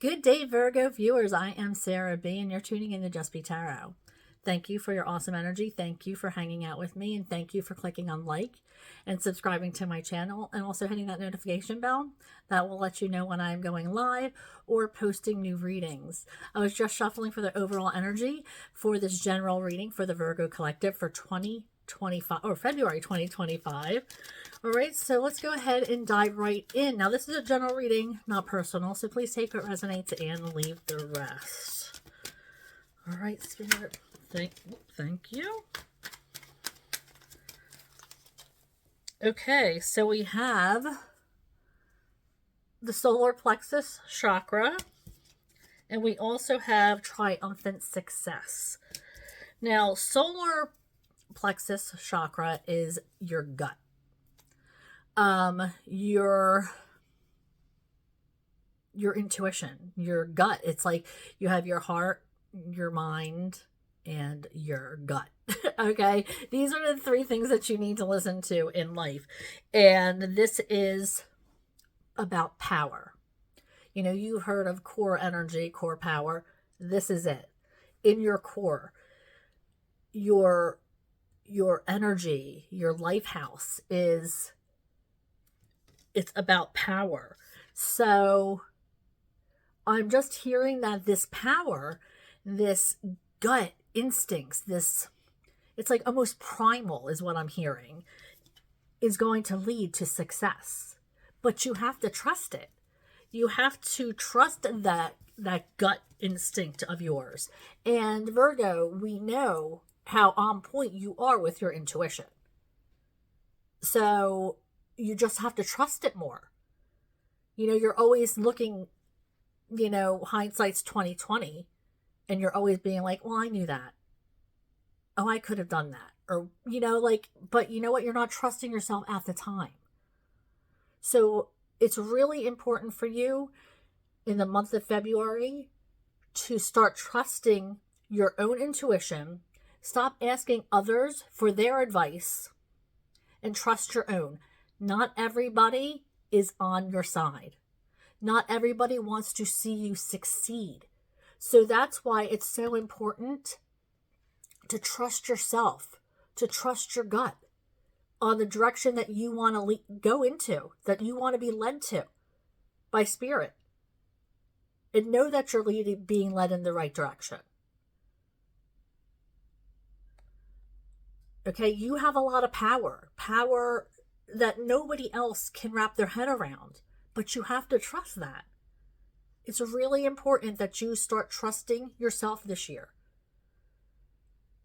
Good day, Virgo viewers. I am Sarah B, and you're tuning in to Just Be Tarot. Thank you for your awesome energy. Thank you for hanging out with me, and thank you for clicking on like and subscribing to my channel, and also hitting that notification bell. That will let you know when I'm going live or posting new readings. I was just shuffling for the overall energy for this general reading for the Virgo Collective for 2025 or February 2025. All right, so let's go ahead and dive right in. Now, this is a general reading, not personal, so please take what resonates and leave the rest. All right, Spirit, thank you. Okay, so we have the solar plexus chakra, and we also have triumphant success. Now, solar plexus chakra is your gut. Your intuition, your gut. It's like you have your heart, your mind, and your gut. Okay, these are the three things that you need to listen to in life, and this is about power. You know, you've heard of core energy, core power. This is it. In your core, your energy, your life house it's about power. So I'm just hearing that this power, this gut instincts, it's like almost primal is what I'm hearing, is going to lead to success. But you have to trust it. You have to trust that gut instinct of yours. And Virgo, we know how on point you are with your intuition. So you just have to trust it more. You know, you're always looking, you know, hindsight's 2020, and you're always being like, well, I knew that. Oh, I could have done that. Or, you know, like, but you know what? You're not trusting yourself at the time. So it's really important for you in the month of February to start trusting your own intuition. Stop asking others for their advice and trust your own. Not everybody is on your side. Not everybody wants to see you succeed. So that's why it's so important to trust yourself, to trust your gut on the direction that you want to go into, that you want to be led to by spirit. And know that you're being led in the right direction. Okay, you have a lot of power that nobody else can wrap their head around, but you have to trust that. It's really important that you start trusting yourself this year.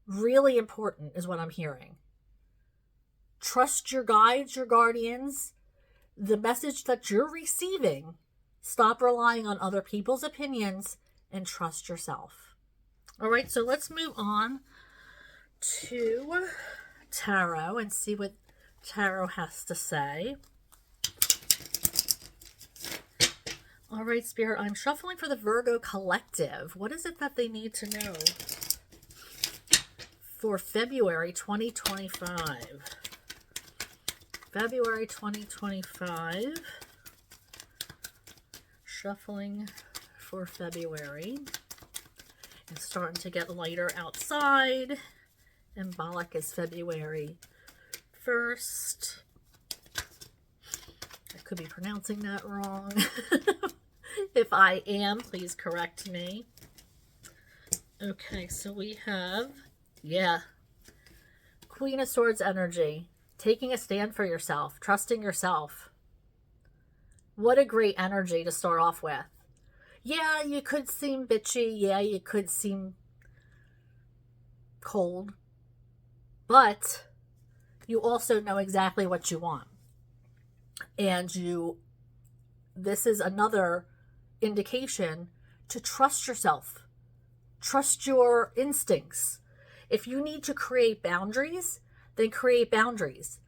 Really important is what I'm hearing. Trust your guides, your guardians, the message that you're receiving. Stop relying on other people's opinions and trust yourself. All right, so let's move on to tarot and see what tarot has to say. All right, Spirit, I'm shuffling for the Virgo Collective. What is it that they need to know for February 2025? February 2025. Shuffling for February. It's starting to get lighter outside. Symbolic is February 1st. I could be pronouncing that wrong. If I am, please correct me. Okay, so we have, Queen of Swords energy. Taking a stand for yourself. Trusting yourself. What a great energy to start off with. Yeah, you could seem bitchy. Yeah, you could seem cold. But you also know exactly what you want. And this is another indication to trust yourself. Trust your instincts. If you need to create boundaries, then create boundaries.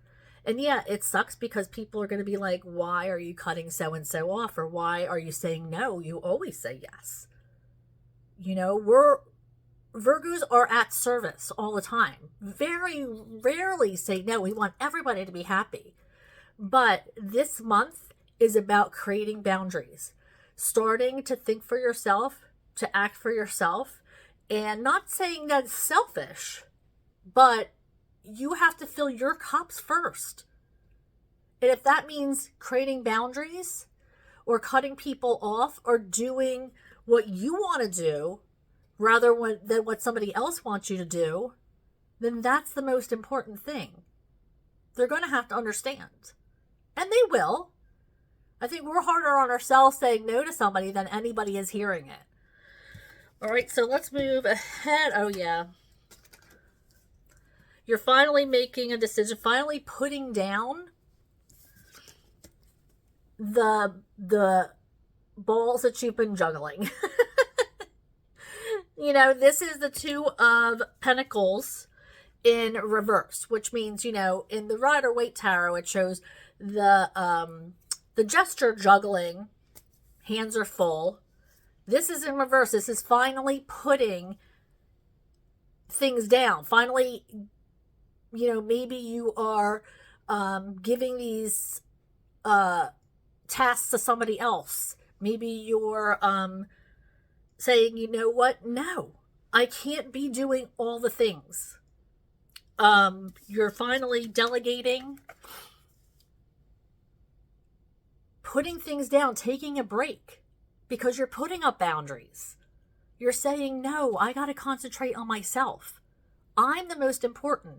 And yeah, it sucks because people are going to be like, why are you cutting so-and-so off? Or why are you saying no? You always say yes. You know, Virgos are at service all the time. Very rarely say no. We want everybody to be happy. But this month is about creating boundaries. starting to think for yourself, to act for yourself, and not saying that's selfish, but you have to fill your cups first. And if that means creating boundaries or cutting people off or doing what you want to do rather than what somebody else wants you to do, then that's the most important thing. They're going to have to understand. And they will. I think we're harder on ourselves saying no to somebody than anybody is hearing it. All right, so let's move ahead. Oh, yeah. You're finally making a decision, finally putting down the balls that you've been juggling. You know, this is the Two of Pentacles in reverse, which means, you know, in the Rider-Waite Tarot, it shows the gesture juggling, hands are full. This is in reverse. This is finally putting things down. Finally, you know, maybe you are giving these tasks to somebody else. Maybe you're saying, you know what? No, I can't be doing all the things. You're finally delegating, putting things down, taking a break, because you're putting up boundaries. You're saying, no, I got to concentrate on myself. I'm the most important.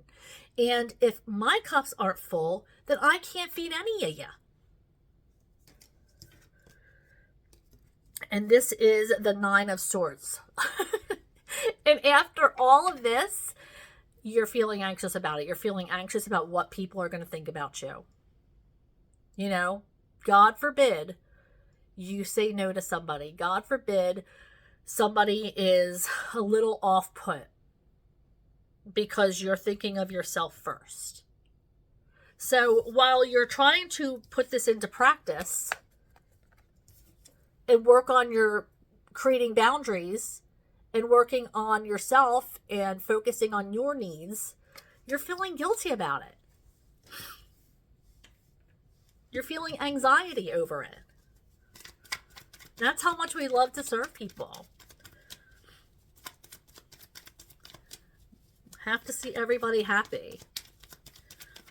And if my cups aren't full, then I can't feed any of you. And this is the Nine of Swords. And after all of this, you're feeling anxious about it. You're feeling anxious about what people are going to think about you. You know, God forbid you say no to somebody. God forbid somebody is a little off-put because you're thinking of yourself first. So while you're trying to put this into practice and work on your creating boundaries and working on yourself and focusing on your needs, you're feeling guilty about it. You're feeling anxiety over it. That's how much we love to serve people. Have to see everybody happy.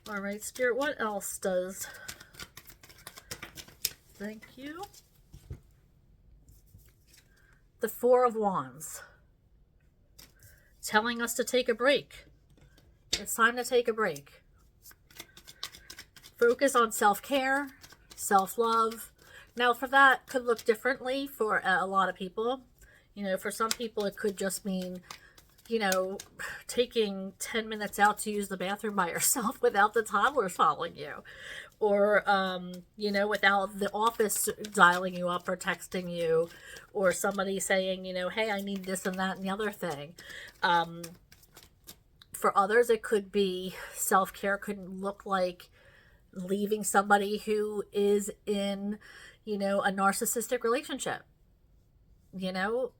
All right, Spirit, what else does... Thank you. The Four of Wands. Telling us to take a break. It's time to take a break. Focus on self-care, self-love. Now, for that could look differently for a lot of people. You know, for some people, it could just mean, you know, taking 10 minutes out to use the bathroom by yourself without the toddlers following you. Or, you know, without the office dialing you up or texting you, or somebody saying, you know, hey, I need this and that and the other thing. For others, it could be self-care could look like leaving somebody who is in, you know, a narcissistic relationship. You know,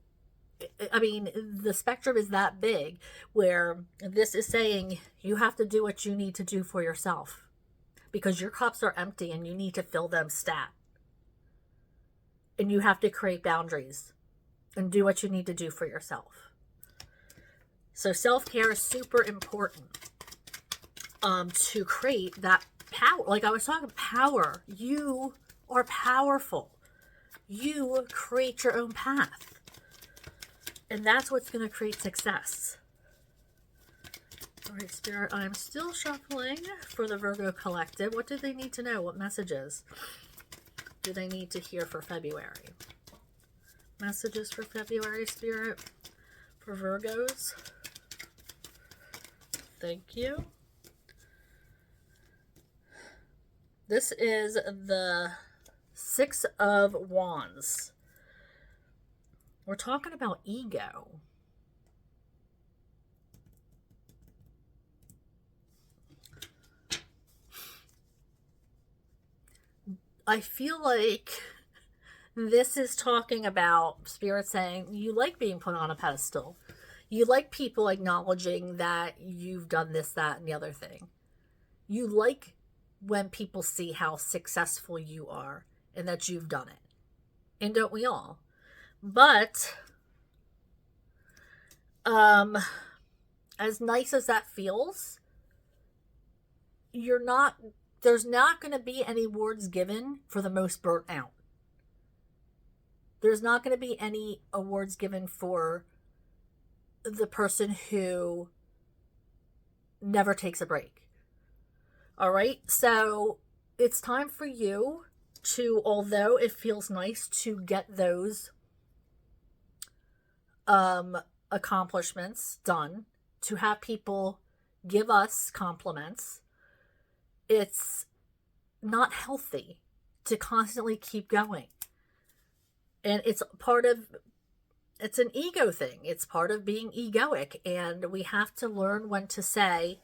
I mean, the spectrum is that big where this is saying you have to do what you need to do for yourself. Because your cups are empty and you need to fill them stat. And you have to create boundaries and do what you need to do for yourself. So self-care is super important to create that power. Like I was talking, power. You are powerful. You create your own path. And that's what's going to create success. All right, Spirit, I'm still shuffling for the Virgo Collective. What do they need to know? What messages do they need to hear for February? Messages for February, Spirit, for Virgos. Thank you. This is the Six of Wands. We're talking about ego. I feel like this is talking about Spirit saying you like being put on a pedestal. You like people acknowledging that you've done this, that, and the other thing. You like when people see how successful you are and that you've done it. And don't we all? But as nice as that feels, there's not going to be any awards given for the most burnt out. There's not going to be any awards given for the person who never takes a break. All right? So it's time for you to, although it feels nice to get those accomplishments done, to have people give us compliments, it's not healthy to constantly keep going. And it's an ego thing. It's part of being egoic. And we have to learn when to say,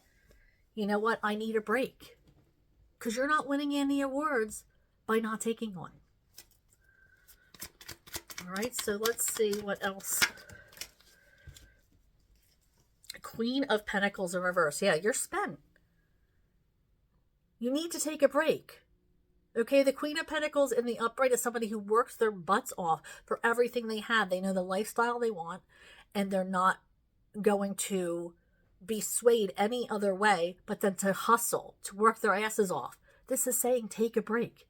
you know what, I need a break. Because you're not winning any awards by not taking one. All right, so let's see what else. Queen of Pentacles in reverse. Yeah, you're spent. You need to take a break. Okay, the Queen of Pentacles in the upright is somebody who works their butts off for everything they have. They know the lifestyle they want, and they're not going to be swayed any other way but than to hustle, to work their asses off. This is saying take a break.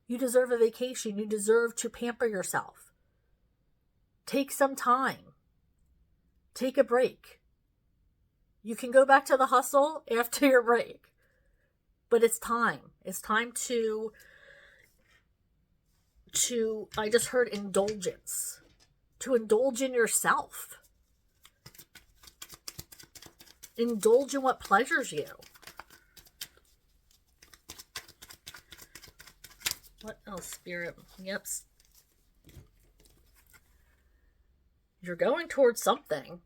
You deserve a vacation. You deserve to pamper yourself. Take some time. Take a break. You can go back to the hustle after your break. But it's time. It's time to I just heard indulgence. To indulge in yourself. Indulge in what pleasures you. What else, Spirit? Yep. You're going towards something.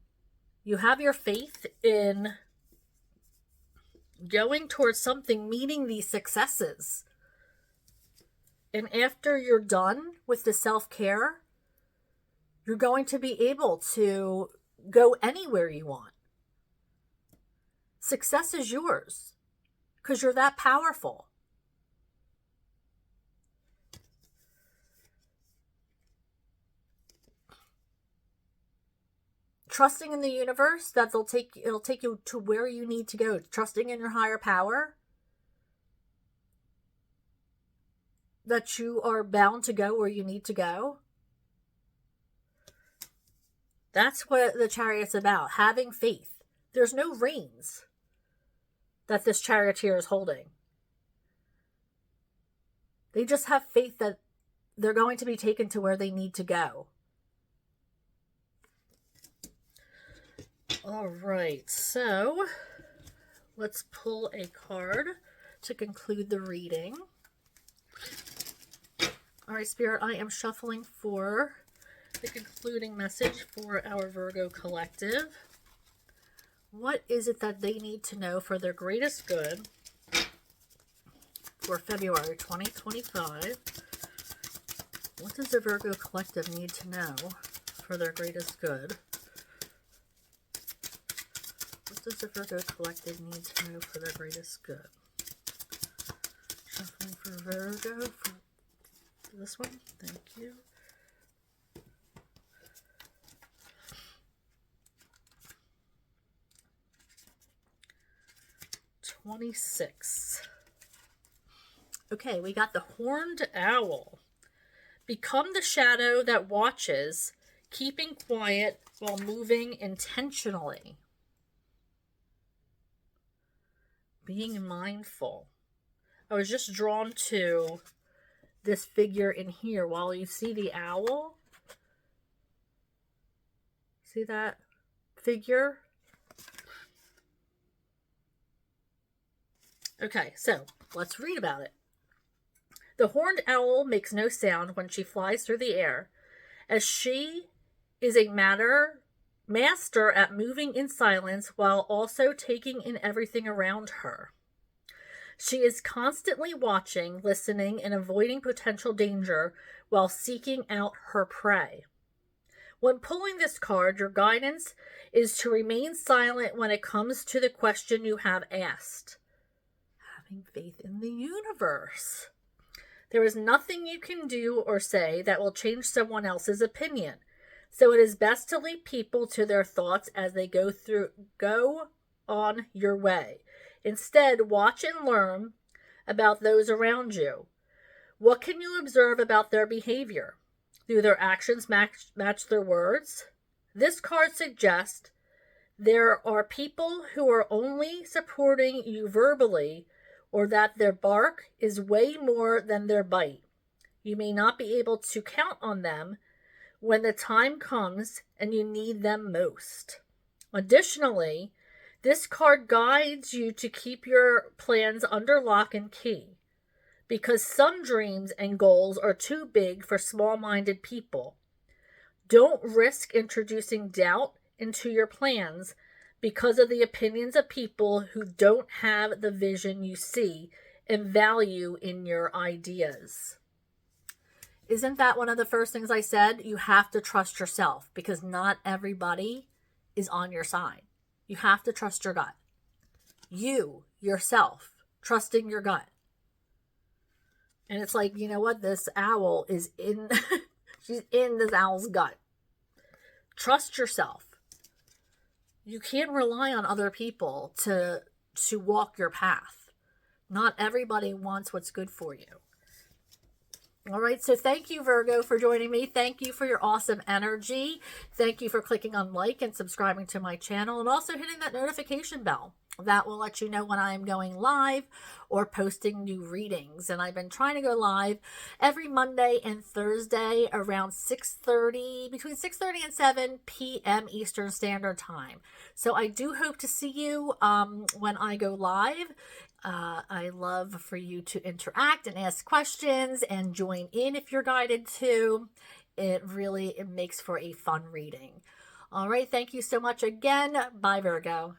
You have your faith in going towards something, meeting these successes. And after you're done with the self-care, you're going to be able to go anywhere you want. Success is yours because you're that powerful. Trusting in the universe that it'll take you to where you need to go. Trusting in your higher power. That you are bound to go where you need to go. That's what the Chariot's about. Having faith. There's no reins that this charioteer is holding. They just have faith that they're going to be taken to where they need to go. All right, so let's pull a card to conclude the reading. All right, Spirit, I am shuffling for the concluding message for our Virgo collective. What is it that they need to know for their greatest good for February 2025? What does the Virgo collective need to know for their greatest good? What does the Virgo collective need to know for their greatest good? Shuffling for Virgo for this one. Thank you. $26. Okay, we got the Horned Owl. Become the shadow that watches, keeping quiet while moving intentionally. Being mindful. I was just drawn to this figure in here. While you see the owl, see that figure? Okay, so let's read about it. The horned owl makes no sound when she flies through the air, as she is a master at moving in silence while also taking in everything around her. She is constantly watching, listening, and avoiding potential danger while seeking out her prey. When pulling this card, your guidance is to remain silent when it comes to the question you have asked. Having faith in the universe. There is nothing you can do or say that will change someone else's opinion. So it is best to leave people to their thoughts as they go on your way. Instead, watch and learn about those around you. What can you observe about their behavior? Do their actions match their words? This card suggests there are people who are only supporting you verbally, or that their bark is way more than their bite. You may not be able to count on them when the time comes and you need them most. Additionally, this card guides you to keep your plans under lock and key, because some dreams and goals are too big for small-minded people. Don't risk introducing doubt into your plans because of the opinions of people who don't have the vision you see and value in your ideas. Isn't that one of the first things I said? You have to trust yourself, because not everybody is on your side. You have to trust your gut. You, yourself, trusting your gut. And it's like, you know what? This owl is in, she's in this owl's gut. Trust yourself. You can't rely on other people to walk your path. Not everybody wants what's good for you. All right, so thank you, Virgo, for joining me. Thank you for your awesome energy. Thank you for clicking on like and subscribing to my channel, and also hitting that notification bell. That will let you know when I am going live or posting new readings. And I've been trying to go live every Monday and Thursday around 6:30, between 6:30 and 7 p.m. Eastern Standard Time. So I do hope to see you when I go live. I love for you to interact and ask questions and join in if you're guided to. It makes for a fun reading. All right, thank you so much again. Bye, Virgo.